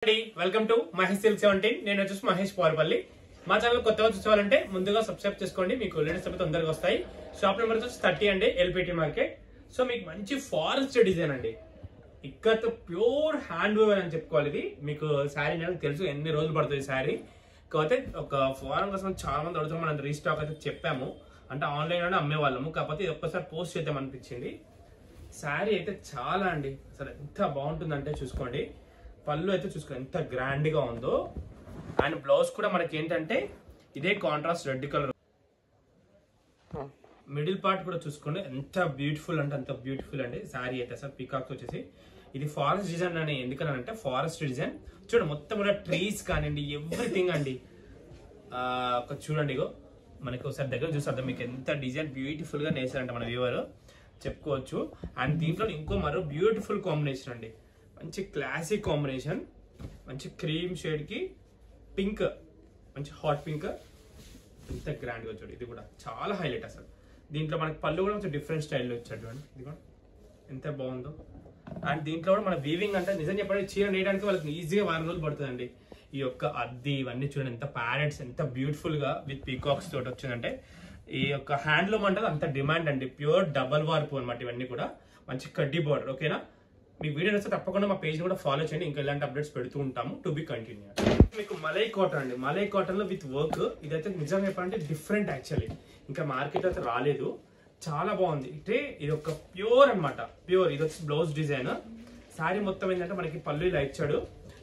Welcome to Mahesh silk 17. నేను వచ్చేసి మహేష్ పోరపల్లి. మా ఛానల్ కొత్తగా చూసుకోవాలంటే ముందుగా సబ్స్క్రైబ్ చేసుకోండి, మీకు లేటెస్ట్ అప్డేట్స్ తొందరగా వస్తాయి. షాప్ నెంబర్ వచ్చేసి 30 అండి, ఎల్పిటి మార్కెట్. సో మీకు మంచి ఫారెస్ట్ డిజైన్ అండి, ఇక్కడ ప్యూర్ హ్యాండ్ వేవ్ అని చెప్పుకోవాలి. ఇది మీకు శారీ నాకు తెలుసు ఎన్ని రోజులు పడుతుంది శారీ, కాకపోతే ఒక ఫారెన్ కోసం చాలా మంది అడుగుతాం. మనం రీస్టాక్ అయితే చెప్పాము, అంటే ఆన్లైన్ లోనే అమ్మేవాళ్ళము, కాకపోతే ఇది ఒక్కసారి పోస్ట్ చేద్దాం అనిపించింది. శారీ అయితే చాలా అండి, అసలు ఎంత బాగుంటుందంటే చూసుకోండి. పళ్ళు అయితే చూసుకోండి ఎంత గ్రాండ్ గా ఉందో, అండ్ బ్లౌజ్ కూడా మనకి ఏంటంటే ఇదే contrast red colour. Middle part కూడా చూసుకోండి ఎంత బ్యూటిఫుల్ అంటే అంత బ్యూటిఫుల్ అండి. శారీ అయితే అసలు పీకాక్స్ వచ్చేసి ఇది ఫారెస్ట్ డిజైన్ అని ఎందుకనంటే ఫారెస్ట్ డిజైన్ చూడండి, మొత్తం కూడా ట్రీస్ కానివ్వండి ఎవ్రీథింగ్ అండి. ఒక చూడండి ఇగో మనకి ఒకసారి దగ్గర చూస్తే మీకు ఎంత డిజైన్ బ్యూటిఫుల్ గా నేసారంట మన వ్యూవర్ చెప్పుకోవచ్చు. అండ్ దీంట్లో ఇంకో మరో బ్యూటిఫుల్ కాంబినేషన్ అండి, మంచి క్లాసిక్ కాంబినేషన్, మంచి క్రీమ్ షేడ్ కి పింక్, మంచి హాట్ పింక్, ఎంత గ్రాండ్ గా చూడండి. ఇది కూడా చాలా హైలైట్ అసలు. దీంట్లో మనకి పళ్ళు కూడా కొంచెం డిఫరెంట్ స్టైల్లో ఇచ్చాడు చూడండి, ఇది కూడా ఎంత బాగుందో. అండ్ దీంట్లో కూడా మన వీవింగ్ అంటే నిజం చెప్పండి చీర నేయడానికి వాళ్ళకి ఈజీగా 1 రోజులు పడుతుందండి. ఈ యొక్క అద్ది ఇవన్నీ చూడండి ఎంత ప్యారెట్స్ ఎంత బ్యూటిఫుల్ గా విత్ పీకాక్స్ తోటి వచ్చిందంటే. ఈ యొక్క హ్యాండ్లూమ్ అంటే అంత డిమాండ్ అండి, ప్యూర్ డబల్ వార్పు అనమాట. ఇవన్నీ కూడా మంచి కడ్డీ బార్డర్. ఓకేనా, మీకు వీడియో నచ్చితే తప్పకుండా మా పేజ్ కూడా ఫాలో చేయండి, ఇంకా ఇలాంటి అప్డేట్స్ పెడుతూ ఉంటాము. To be continue. మీకు మలై కాటన్ అండి, మలై కాటన్ లో విత్ వర్క్. ఇదైతే నిజంగా చెప్పాలంటే డిఫరెంట్ యాక్చువల్లీ, ఇంకా మార్కెట్ అయితే రాలేదు, చాలా బాగుంది. అంటే ఇది ఒక ప్యూర్ అనమాట, ప్యూర్. ఇది వచ్చి బ్లౌజ్ డిజైన్. శారీ మొత్తం ఏంటంటే మనకి పళ్ళు ఇలా ఇచ్చాడు,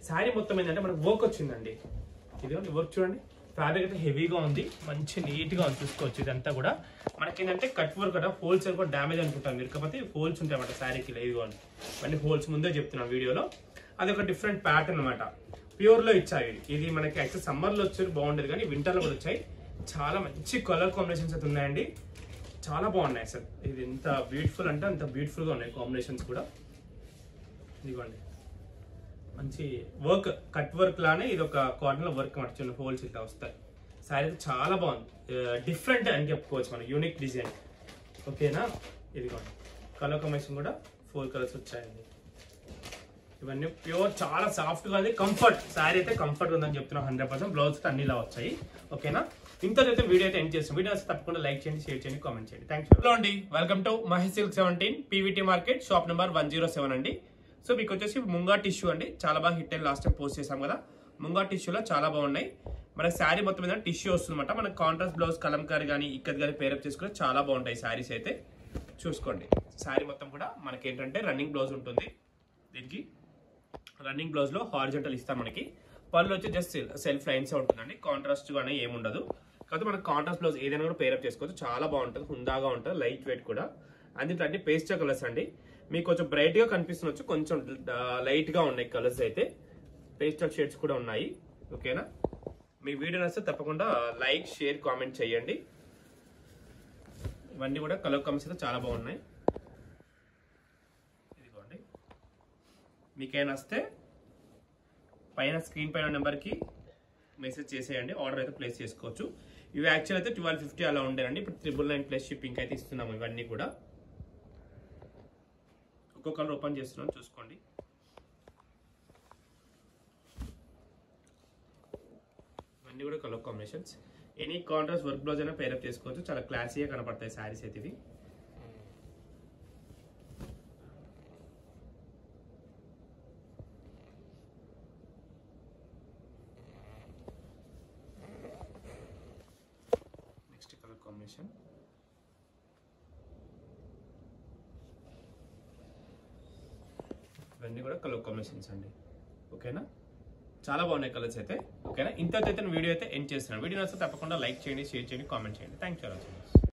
శారీ మొత్తం ఏంటంటే మనకి వర్క్ వచ్చిందండి. ఇది వర్క్ చూడండి, ఫ్యాబ్రిక్ అయితే హెవీగా ఉంది, మంచి నీట్ గా ఉంది చూసుకోవచ్చు. ఇదంతా కూడా మనకి ఏంటంటే కట్ వర్క్ కదా, హోల్స్ కూడా డ్యామేజ్ అనుకుంటాం మీరు, కాకపోతే హోల్స్ ఉంటాయి అన్నమాట శారీకి. ఇదిగో ఇవన్నీ హోల్స్ ముందే చెప్తున్నాను వీడియోలో. అది ఒక డిఫరెంట్ ప్యాటర్న్ అనమాట, ప్యూర్ లో ఇచ్చాయి. ఇది మనకి యాక్చువల్ సమ్మర్ లో వచ్చేది బాగుండేది, కానీ వింటర్ లో కూడా వచ్చాయి. చాలా మంచి కలర్ కాంబినేషన్స్ అయితే ఉన్నాయండి, చాలా బాగున్నాయి అసలు. ఇది ఎంత బ్యూటిఫుల్ అంటే అంత బ్యూటిఫుల్ గా ఉన్నాయి కాంబినేషన్స్ కూడా. ఇదిగోండి మంచి వర్క్, కట్ వర్క్ లానే ఇది ఒక కాటన్ లో వర్క్ మాట, చిన్న హోల్స్ ఇట్లా వస్తాయి. శారీ అయితే చాలా బాగుంది, డిఫరెంట్ అని చెప్పుకోవచ్చు మనం, యూనిక్ డిజైన్. ఓకేనా, ఇదిగోండి కలర్ కాంబినేషన్ కూడా 4 కలర్స్ వచ్చాయండి. ఇవన్నీ ప్యూర్ చాలా సాఫ్ట్ గా ఉంది, కంఫర్ట్. శారీ అయితే కంఫర్ట్ ఉందని చెప్తున్నాం 100%. బ్లౌజ్ అన్ని ఇలా వచ్చాయి. ఓకేనా, ఇంతైతే వీడియో అయితే ఎండ్ చేస్తాం. వీడియో తప్పకుండా లైక్ చేయండి, షేర్ చేయండి, కామెంట్ చేయండి. థ్యాంక్ యూ అండి. Welcome to Mahesh silk 17, PVT market, shop number 107 అండి. సో మీకు వచ్చేసి ముంగా టిష్యూ అండి, చాలా బాగా హిట్ అయ్యి లాస్ట్ టైం పోస్ట్ చేసాం కదా. ముంగా టిష్యూలో చాలా బాగున్నాయి. మనకి శారీ మొత్తం మీద టిష్యూ వస్తుందన్నమాట. మనకి కాంట్రాస్ట్ బ్లౌజ్ కలంకారీ కానీ ఇక్కత్ కానీ పేరప్ చేసుకుని చాలా బాగుంటాయి శారీస్ అయితే. చూసుకోండి శారీ మొత్తం కూడా మనకి ఏంటంటే రన్నింగ్ బ్లౌజ్ ఉంటుంది. దీనికి రన్నింగ్ బ్లౌజ్ లో హారిజంటల్ ఇస్తాం. మనకి పళ్ళు వచ్చి జస్ట్ సెల్ఫ్ లైన్స్ ఉంటుందండి, కాంట్రాస్ట్ కానీ ఏముండదు. కాకపోతే మనకి కాంట్రాస్ట్ బ్లౌజ్ ఏదైనా కూడా పేరప్ చేసుకోవచ్చు, చాలా బాగుంటుంది, హుందాగా ఉంటుంది, లైట్ వెయిట్ కూడా. అందులో అన్ని పేస్టల్ కలర్స్ అండి, మీకు కొంచెం బ్రైట్ గా కనిపిస్తుండొచ్చు, కొంచెం లైట్ గా ఉన్నాయి కలర్స్ అయితే, పేస్టల్ షేడ్స్ కూడా ఉన్నాయి. ఓకేనా, మీ వీడియో నచ్చితే తప్పకుండా లైక్ షేర్ కామెంట్ చేయండి. ఇవన్నీ కూడా కలర్ కాంబినేషన్ అయితే చాలా బాగున్నాయి. ఇదిగోండి, మీకేమైనా వస్తే పైన స్క్రీన్ పైన నెంబర్కి మెసేజ్ చేసేయండి, ఆర్డర్ అయితే ప్లేస్ చేసుకోవచ్చు. ఇవి యాక్చువల్ అయితే 1250 అలా ఉండేనండి, ఇప్పుడు 999+ షిప్పింగ్ అయితే ఇస్తున్నాము. ఇవన్నీ కూడా ఒక్కొక్క కలర్ ఓపెన్ చేస్తున్నాను చూసుకోండి. ఇవన్నీ కూడా colour combinations. Any contrast work blouse అయినా పేరప్ చేసుకోవచ్చు, చాలా క్లాసీగా కనపడతాయి శారీస్ అయితే ఇవి. నెక్స్ట్ కలర్ కాంబినేషన్, ఇవన్నీ కూడా కలర్ కాంబినేషన్స్ అండి. ఓకేనా, చాలా బాగున్నాయి కలర్స్ అయితే. ఓకేనా, ఇంతైతే వీడియో అయితే ఎండ్ చేస్తున్నాను. వీడియో నచ్చితే తప్పకుండా లైక్ చేయండి, షేర్ చేయండి, కామెంట్ చేయండి. Thank you.